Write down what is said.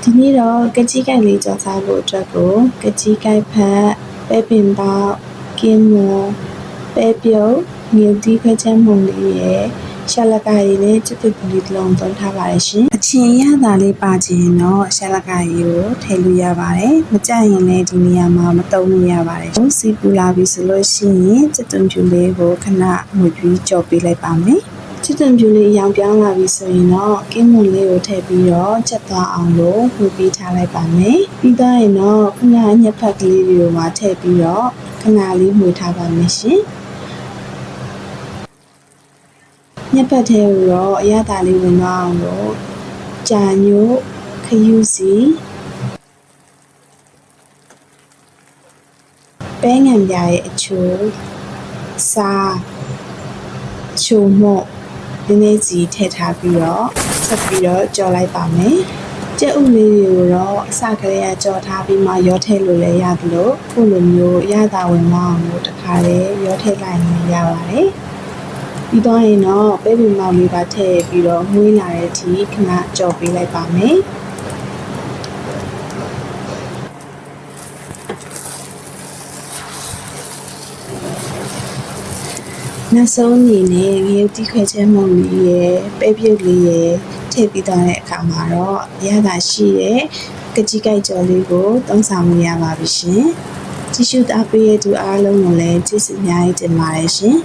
ဒီနေ့တော့ကကြီးကိုက်လေးကြော်စားဖို့အတွက်ကိုကကြီးကိုက်ဖက်ပဲပင်ပေါက်ကင်းမွန်ပဲပြုတ်မြူတီခွဲချက်မှုန်လေးရယ်ရှာလကာရီနဲ့ချစ်တစ်ပူလေးတစ်လုံးသုံးထားပါတယ်ရှင်အချင်းရတာလေးပါခြင်းတော့ရှာလကာရီကိုထည့်လို့ရပါတယ်မကြရင်လည်းဒီနေရာမှာမသုံးလို့ရပါတယ်စီပူလာပြီဆိုလို့ရှိရင်ချစ်သွန်ဖြူလေးကိုခဏငွေပြီးကြော်ပေးလိုက်ပါမယ်ချစ်သွန်ဖြူလေးရောင်ပြောင်းလာပြီဆိုရင်တော့ကင်းမွန်လေးကိုထည့်ပြီးတော့ချက်သွားအောင်လို့ဝှက်ပေးထားလိုက်ပါမယ်ပြီးတော့ရင်တော့ခဏညက်ဖက်ကလေးတွေကိုမှထည့်ပြီးတော့ခဏလေးမှွေထားပါမယ်ရှင်ညက်ဖက်ထဲကိုတော့အရသာလေးဝင်သွားအောင်လို့ကြာညို့ခယူးစီပဲငံပြားရဲ့အချိုးစားချိုမော့နည်းနည်းစီထည့်ထားပြီးတော့ဆက်ပြီးတော့ကြော်လိုက်ပါမယ်ကြက်ဥလေးတွေကိုတော့အစကလေးကကြော်ထားပြီးမှရောထည့်လို့လည်းရတယ်လို့ခုလိုမျိုးအရသာဝင်သွားအောင်လို့တခါလေးရောထည့်လိုက်ရင်ရပါတယ်ပြီးတော့ရင်တော့ပဲပင်မောင်လေးပါထည့်ပြီးတော့မွေးလာတဲ့အထိခဏကြော်ပေးလိုက်ပါမယ်နောက်ဆုံးအနေနဲ့ငရုတ်တီးခွဲချက်မှုန်လေးရယ်ပဲပြုတ်လေးရယ်ထည့်ပြီးသွားတဲ့အခါမှာတော့အရသာရှိတဲ့ကကြီးကိုက်ကြော်လေးကိုသုံးဆောင်လို့ရပါပြီရှင်ကြည့်ရှုအားပေးတဲ့သူအားလုံးကိုလည်းကျေးဇူးအများကြီးတင်ပါတယ်ရှင်